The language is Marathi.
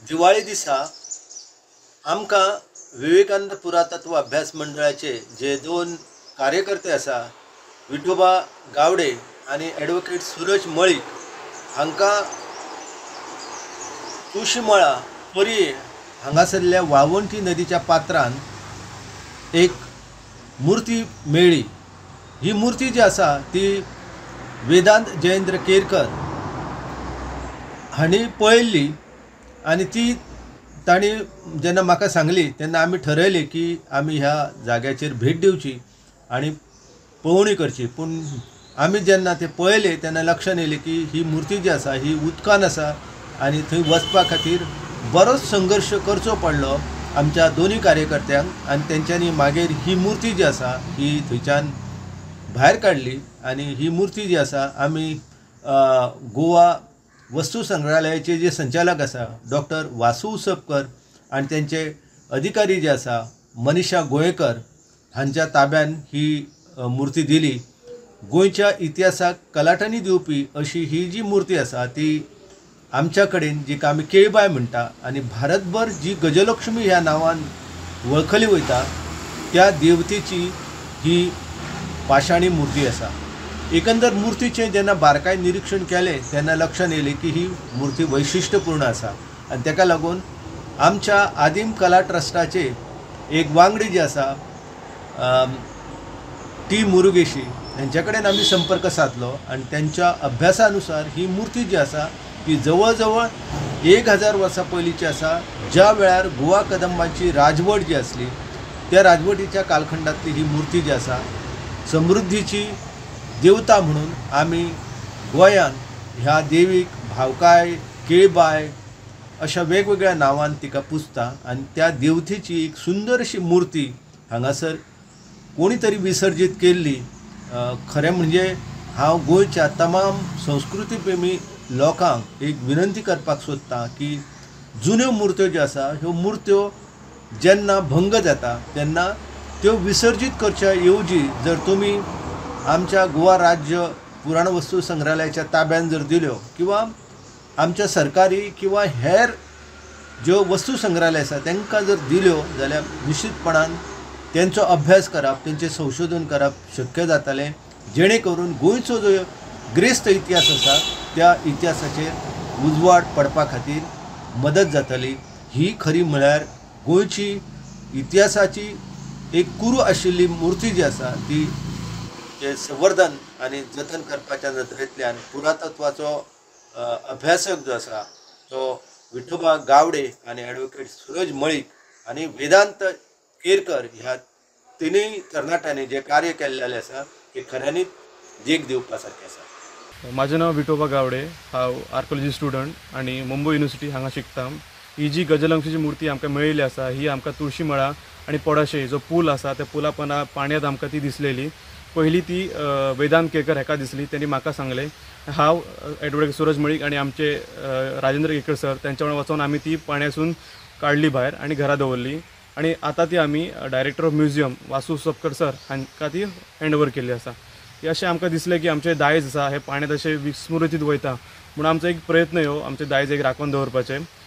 दिवाळी दिसा आमकां विवेकानंद पुरातत्व अभ्यास मंडळाचे जे दोन कार्यकर्ते आसा विठोबा गावडे आणि ॲडव्होकेट सूरज मळीक हांकां तुळशीमळा पर्ये हांगासरल्या वाळवंटी नदीच्या पात्रान एक मूर्ती मेळ्ळी। ही मूर्ती जी आसा ती वेदांत जयेंद्र केरकर हांणी पळयल्ली आणि ती ताणी जेन्ना म्हाका सांगली तेन्ना आमी ठरयलें की आमी ह्या जाग्याचेर भेट दिवची आणि पळोवणी करची। पूण आमी जेन्ना ते पळयले तेन्ना लक्षांत येयलें की ही मूर्ती जी आसा ही उदकान आसा आणि थंय वचपा खातीर बरोच संघर्श करचो पडलो आमच्या दोन्ही कार्यकर्त्यांक आणि तेंच्यांनी मागीर ही मूर्ती जी आसा ही थंयच्यान भायर काडली आणि ही मूर्ती जी आसा आमी गोवा वस्तू संग्रहालयाचे जे संचालक आसा डॉक्टर वासू उसपकर आणि त्यांचे अधिकारी जे आसा मनीषा गोयेकर हांच्या ताब्यान ही मूर्ती दिली। गोंयच्या इतिहासाक कलाटणी दिवपी अशी ही जी मूर्ती आसा ती आमच्या कडेन जी आमी केळबाय म्हणटा आणि भारतभर जी गजलक्ष्मी ह्या नांवान वळखली वयता त्या देवतेची ही पाशाणी मूर्ती आसा। एकंदर मूर्तीचे जेन्ना बारकाय निरीक्षण केलें तेन्ना लक्षांत येयलें की ही मूर्ती वैशिश्टपूर्ण आसा आणि ताका लागून आमच्या आदीम कला ट्रस्टाचे एक वांगडी जे आसा टी मुरुगेशी यांच्या कडेन आमी संपर्क साधलो आणि त्यांच्या अभ्यासानुसार ही मूर्ती जी आसा ती जवळ जवळ 1000 वर्सां पयलींची आसा। ज्या वेळार गोवा कदंबांची राजवट जी आसली त्या राजवटीच्या कालखंडातली ही मूर्ती जी आसा समृद्धीची देवता म्हणून आमी गोंयान ह्या देवीक भावकाय केळबाय अशा वेगवेगळ्या नांवान तिका पुजता आणि त्या देवतेची एक सुंदर अशी मूर्ती हांगासर कोणी तरी विसर्जीत केल्ली। खरें म्हणजे हांव गोंयच्या तमाम संस्कृती प्रेमी लोकांक एक विनंती करपाक सोदतां की जुन्यो मूर्त्यो ज्यो आसा ह्यो मूर्त्यो जेन्ना भंग जाता तेन्ना त्यो विसर्जीत करच्या येवजी जर तुमी आमच्या गोवा राज्य पुराणवस्तू संग्रहालयाच्या ताब्यान जर दिल्यो किंवा आमच्या सरकारी किंवा हेर ज्यो वस्तू संग्रहालय आसा तांकां जर दिल्यो जाल्यार निश्चितपणान तेंचो अभ्यास करप तेंचें संशोधन करप शक्य जातलें जेणे करून गोंयचो जो ग्रेस्त इतिहास आसा त्या इतिहासाचेर उजवाड पडपा खातीर मदत जातली। ही खरी म्हळ्यार गोंयची इतिहासाची एक कुरू आशिल्ली मूर्ती जी आसा ती संवर्धन आणि जतन करपाच्या नदरेंतल्यान पुरातत्वाचो अभ्यासक जो आसा तो विठोबा गावडे आणि ॲडव्होकेट सूरज मळीक आणि वेदांत केरकर ह्या तिनूय तरणाट्यांनी जे कार्य केल्लेलें आसा हे खऱ्यांनीच देख दिवपा सारकें आसा। माझे नाव विठोबा गावडे, हांव आर्कोलॉजी स्टुडंट आणि मुंबई युनिवर्सिटी हांगा शिकता। ही जी गजलक्ष्मीची मूर्ती आमकां मेळिल्ली आसा ही आमकां तुळशीमळा आणि पोडाशे जो पूल आसा त्या पुला पाण्यात आमकां ती दिसलेली। पहिली ती वेदांत केरकर हेका दिसली, त्यांनी म्हाका सांगलें। हांव ॲडव्होकेट सूरज मळीक आणि आमचे राजेंद्र केरकर सर त्यांच्या वांगडा वचून आमी ती पाण्यासून काडली भायर आणि घरा दवरली आणि आता ती आमी director of museum Vasu Usapkar sir हांकां ती हँड ओवर केल्ली आसा। हे अशें आमकां दिसलें की आमचे दायज आसा हे पाण्यात अशें विस्मृतीत वयता म्हणून आमचो एक प्रयत्न ह्यो आमचे दायज एक राखून दवरपाचें